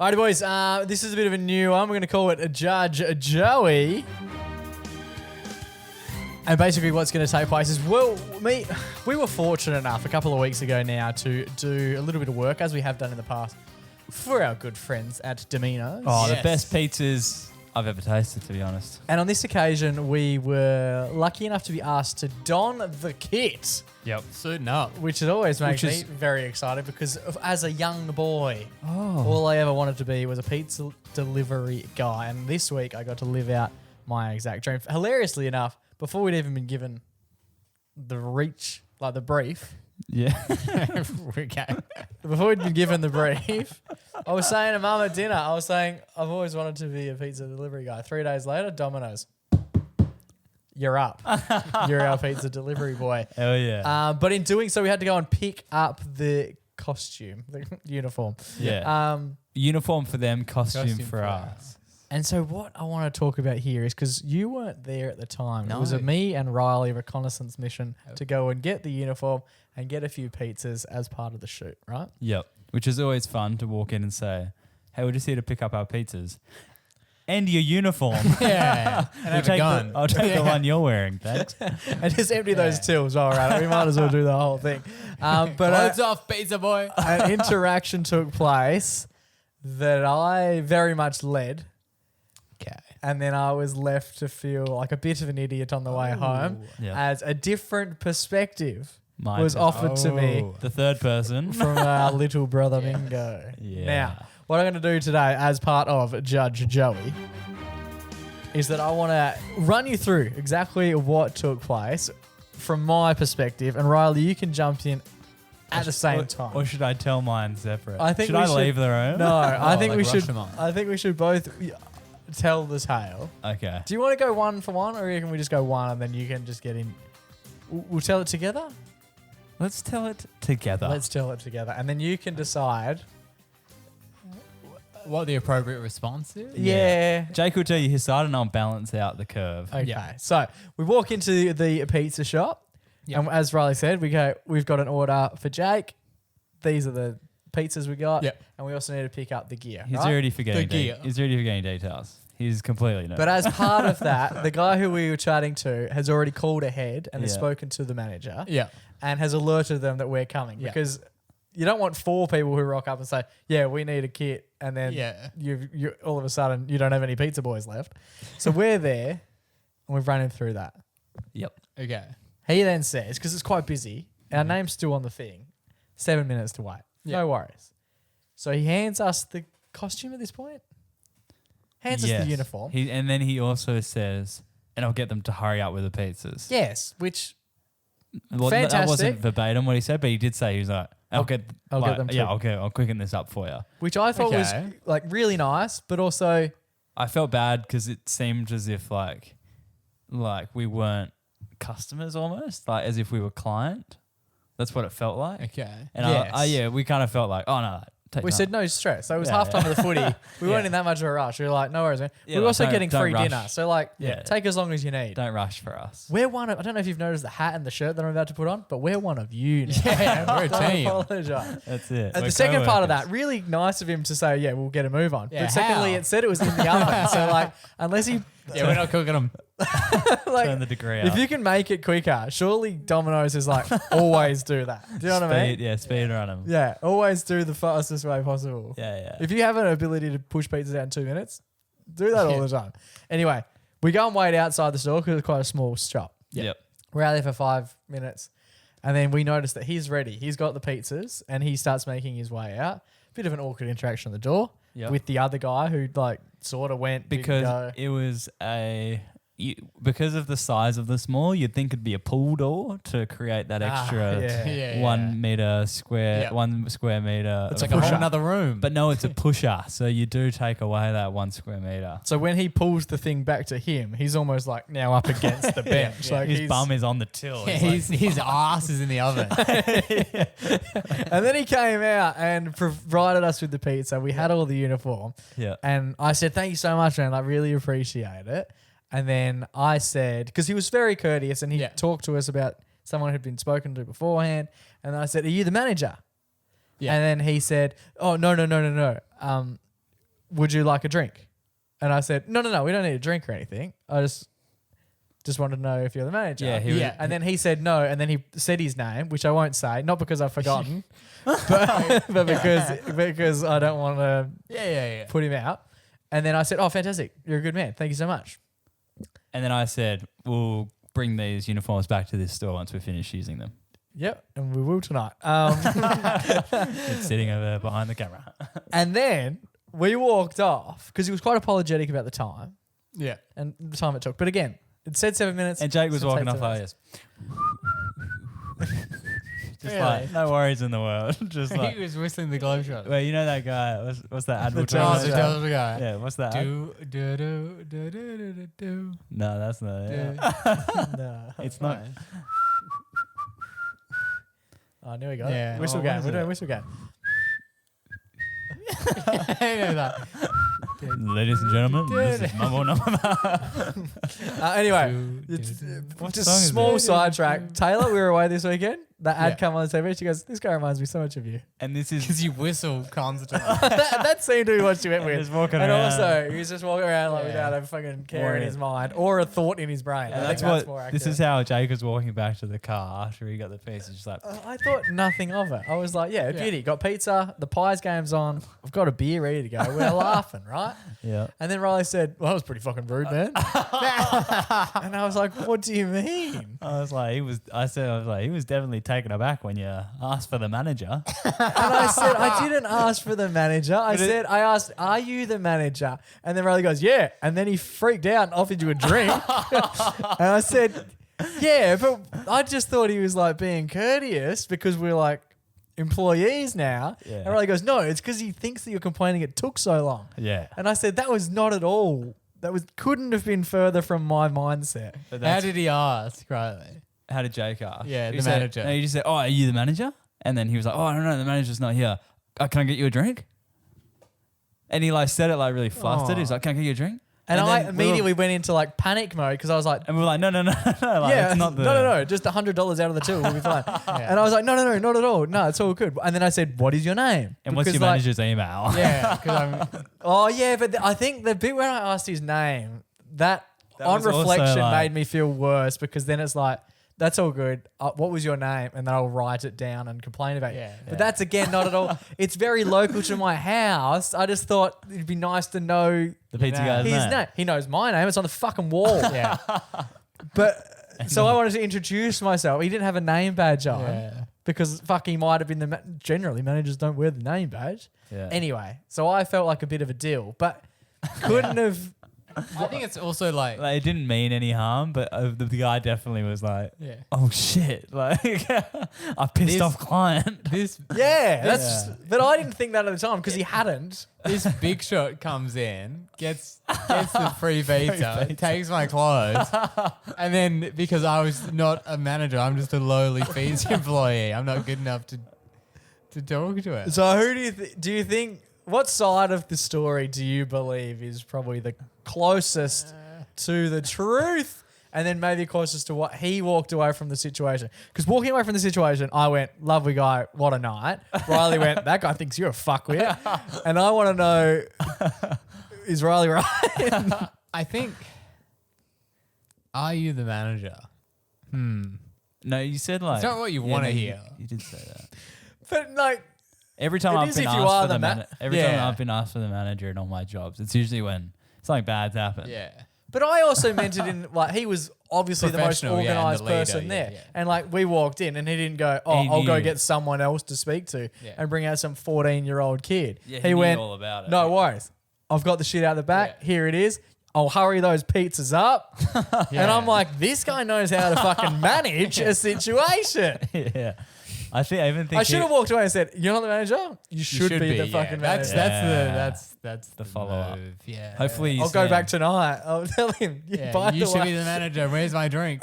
Alrighty, boys. This is a bit of a new one. We're going to call it Judge Joey. And basically what's going to take place is, we were fortunate enough a couple of weeks ago now to do a little bit of work, as we have done in the past, for our good friends at Domino's. Oh, yes. The best pizzas I've ever tasted, to be honest. And on this occasion, we were lucky enough to be asked to don the kit. Yep. Suiting up. Which it always makes me very excited because as a young boy, all I ever wanted to be was a pizza delivery guy. And this week I got to live out my exact dream. Hilariously enough, before we'd even been given the brief. Yeah. Okay. Before we'd been given the brief, I was saying to Mum at dinner, I've always wanted to be a pizza delivery guy. 3 days later, Domino's. You're up. You're our pizza delivery boy. Hell yeah. But in doing so, we had to go and pick up the costume, the uniform. Yeah. Uniform for them, costume for us. And so what I want to talk about here is because you weren't there at the time. No. It was a me and Riley reconnaissance mission to go and get the uniform and get a few pizzas as part of the shoot, right? Yep. Which is always fun to walk in and say, hey, we're just here to pick up our pizzas. And your uniform. Yeah. And have a gun. I'll take the one you're wearing, thanks. And just empty those tills while we're at it. We might as well do the whole thing. Clothes off, pizza boy. An interaction took place that I very much led. Okay. And then I was left to feel like a bit of an idiot on the way home as a different perspective was offered to me. The third person. From our little brother Mingo. Yeah. Now, what I'm going to do today as part of Judge Joey is that I want to run you through exactly what took place from my perspective. And Riley, you can jump in at the same time. Or should I tell mine separate? I think should I leave their own? No, I think like we rush should. them on. I think we should both tell the tale. Okay. Do you want to go one for one, or can we just go one and then you can just get in? We'll tell it together. Let's tell it together. Let's tell it together, and then you can decide What the appropriate response is? Yeah. Jake will tell you his side and I'll balance out the curve. Okay. Yeah. So we walk into the pizza shop, Yep. and as Riley said, we've got an order for Jake. These are the pizzas we got. Yep. And we also need to pick up the gear. He's right? already forgetting. The gear. He's already forgetting details. He's completely no. But as part of that, the guy who we were chatting to has already called ahead and has Yeah. spoken to the manager. Yeah. And has alerted them that we're coming, Yeah. because you don't want 4 people who rock up and say, "Yeah, we need a kit," and then you all of a sudden you don't have any pizza boys left. So we're there, and we've run him through that. Yep. Okay. He then says, because it's quite busy, our name's still on the thing, 7 minutes to wait. Yeah. No worries. So he hands us the costume at this point. Hands us the uniform. And then he also says, and I'll get them to hurry up with the pizzas. Yes, which Well, fantastic. that wasn't verbatim what he said, but he did say he was like, I'll get them Yeah, too. I'll quicken this up for you. which I thought was Okay. like really nice, but also I felt bad because it seemed as if like we weren't customers almost, like as if we were client. That's what it felt like. Okay. And Yes. we kind of felt like, oh no, take we that. said no stress. So it was Yeah, halftime of the footy. We weren't Yeah. in that much of a rush. We were like, no worries, man. Yeah, we were like, also don't- getting don't free rush. dinner. So like, Yeah. take as long as you need. Don't rush for us. We're one of, I don't know if you've noticed the hat and the shirt that I'm about to put on, but we're one of you now. Yeah, we're a Don't team. apologise. That's it. And We're the second part of co-workers. that, really nice of him to say, yeah, we'll get a move on. Yeah, but secondly, how? it said it was in the oven. So like, unless he, Yeah, we're not cooking them. like, Turn the degree up. if you can make it quicker, surely Domino's is like, always do that. Do you know what I mean? Yeah, speed run them. Yeah, always do the fastest way possible. Yeah. If you have an ability to push pizzas out in 2 minutes, do that all the time. Anyway, we go and wait outside the store because it's quite a small shop. Yep. We're out there for 5 minutes, and then we notice that he's ready. He's got the pizzas, and he starts making his way out. Bit of an awkward interaction at the door Yep. with the other guy who like sort of went didn't Because go. it was because of the size of the small, you'd think it'd be a pool door to create that extra yeah. 1 meter square, Yeah. 1 square meter. It's of like a pusher. whole nother room. But no, it's a pusher. So you do take away that 1 square meter. So when he pulls the thing back to him, he's almost like now up against the bench. Like His he's, bum is on the till. Yeah, He's like, his ass is in the oven. and then he came out and provided us with the pizza. We had all the uniform. yeah. And I said, thank you so much, man. I really appreciate it. And then I said, because he was very courteous and he Yeah. talked to us about someone who'd been spoken to beforehand. And then I said, are you the manager? Yeah. And then he said, oh, no. would you like a drink? And I said, no, we don't need a drink or anything. I just wanted to know if you're the manager. Yeah, And then he said no, and then he said his name, which I won't say, not because I've forgotten, but because I don't want to put him out. And then I said, oh, fantastic. You're a good man. Thank you so much. And then I said, we'll bring these uniforms back to this store once we finish using them. Yep, and we will tonight. It's sitting over there behind the camera. And then we walked off because he was quite apologetic about the time and the time it took. But again, it said 7 minutes. And Jake was so walking take off 7 like minutes. this. Just like, no worries in the world. Just like, he was whistling the globe shot. well, you know that guy, what's that advert? Charles the Delta guy. Yeah, what's that? Do, do, do, do, do, do, do, No, that's not it. No. It's not. Oh, there we go. Yeah. Whistle Oh, game. what We're is doing it? whistle game. Ladies and gentlemen, this is Mumble Number. Anyway, Do, it's do, What just song is small it? sidetrack. Taylor, we were away this weekend. That ad Yeah. come on the TV. She goes, this guy reminds me so much of you. And this is Because you whistle constantly. that seemed to be what she went with. just walking And around. also, he was just walking around like Yeah. without a fucking care in Worried. his mind or a thought in his brain. Yeah, I think that's more what. accurate. This is how Jake was walking back to the car after he got the piece. He's just like, I thought nothing of it. I was like, yeah, beauty. Got pizza. The pies game's on. I've got a beer ready to go. We're laughing, right? yeah. And then Riley said, well, that was pretty fucking rude, man. And I was like, what do you mean? I was like, he was definitely taken aback when you asked for the manager. And I said, I didn't ask for the manager. I asked, are you the manager? And then Riley goes, yeah. And then he freaked out and offered you a drink. And I said, yeah, but I just thought he was like being courteous because we're like employees now. Yeah. And Riley goes, no, it's because he thinks that you're complaining it took so long. Yeah. And I said, that was not at all. Couldn't have been further from my mindset. But How that's- did he ask, Riley? How did Jake ask? Yeah, He the said- manager. No, he just said, oh, are you the manager? And then he was like, oh, I don't know, the manager's not here. Can I get you a drink? And he like said it like really flustered. He was like, can I get you a drink? And I then we immediately went into like panic mode because I was like, And we were like, no. Like, yeah, it's not the... no, just $100 out of the till will be fine. And I was like, no, not at all. No, it's all good. And then I said, what is your name? And what's Because, your like, manager's email? Yeah, because I'm. Oh, yeah, but I think the bit where I asked his name, that on was also, reflection like- made me feel worse because then it's like, that's all good. What was your name? And then I'll write it down and complain about you. Yeah. But that's, again, not at all. It's very local to my house. I just thought it'd be nice to know The pizza Yeah. guy's his name. name. He knows my name. It's on the fucking wall. Yeah. But so I wanted to introduce myself. He didn't have a name badge on Yeah. because he might have been generally managers don't wear the name badge. Yeah. Anyway, so I felt like a bit of a deal, but couldn't have. I think it's also like. Like, it didn't mean any harm, but the guy definitely was like, Yeah. oh shit, like I pissed This- off client. This Yeah, that's. Yeah. But I didn't think that at the time because he hadn't. this big shot comes in, gets the free pizza, takes my clothes, and then because I was not a manager, I'm just a lowly pizza employee. I'm not good enough to talk to it. So who do you think? What side of the story do you believe is probably the closest to the truth? And then maybe closest to what he walked away from the situation. Because walking away from the situation, I went, lovely guy, what a night. Riley went, that guy thinks you're a fuckwit. And I want to know, is Riley right? I think. Are you the manager? No, you said like It's not what you wanna no, hear. You did say that. But like, Every time It I've is been if you asked are for the the ma- manager, every time Yeah. I've been asked for the manager in all my jobs, it's usually when something bad's happened. Yeah. but I also meant it in, like, he was obviously the most Professional, yeah, and the organised leader, person yeah, there. yeah. And like, we walked in and he didn't go, oh, He I'll go knew. get someone else to speak to Yeah. and bring out some 14-year-old kid. Yeah, he he knew went, all about it. no worries. I've got the shit out the back. Yeah. Here it is. I'll hurry those pizzas up. And I'm like, this guy knows how to fucking manage a situation. yeah. I even think I should have walked away and said, you're not the manager? You should be the fucking That's manager. that's The follow-up. move, Yeah. Hopefully you I'll go stand- back tonight. I'll tell him. Yeah, by you the should way, be the manager. Where's my drink?